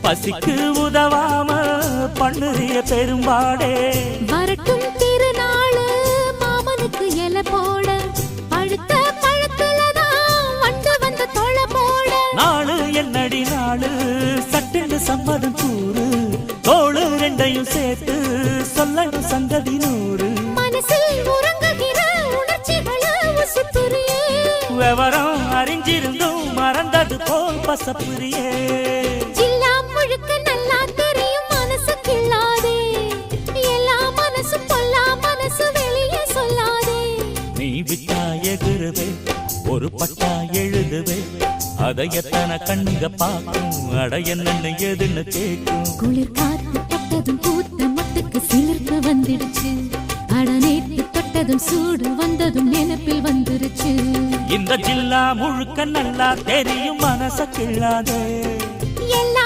பசிக்கு உதவாம பண்ணுறிய பெரும்பாடே வரட்டும் திருநாளு மாமனுக்கு இல போட பழுத்த பழத்துலதான் வண்டு வந்த தொலை போட நாளு என்னடி நாளு சட்டென்று சம்மதம் கூறு தோளு ரெண்டையும் சேர்த்து சொல்லணும் சங்கதி நூறு மனசில் உறங்குகிற உணர்ச்சிகளை உசுப்புரியே விவரம் அறிஞ்சிருந்தும் மறந்தது போல் பசப்புரியே ஜில்லா முழுக்க நல்லா தெரியும் மனசு கிள்ளாதே எல்லா மனசு பொல்லா மனசு வெளியே சொல்லாதே நீ விட்டா எகுருவே ஒரு பட்டா எழுதுவே அதை எத்தனை கண்ணுங்க பார்க்கும் அட என்னன்னு எதுன்னு கேட்கும் குளிர் காத்து பட்டதும் பூத்த மொட்டுக்கு சிலிர்ப்பு வந்துடுச்சு அட நேற்று தொட்டதும் சூடு வந்ததும் நினைப்பில் வந்துருச்சு இந்த ஜில்லா முழுக்க நல்லா தெரியும் மனச கிள்ளாதே எல்லா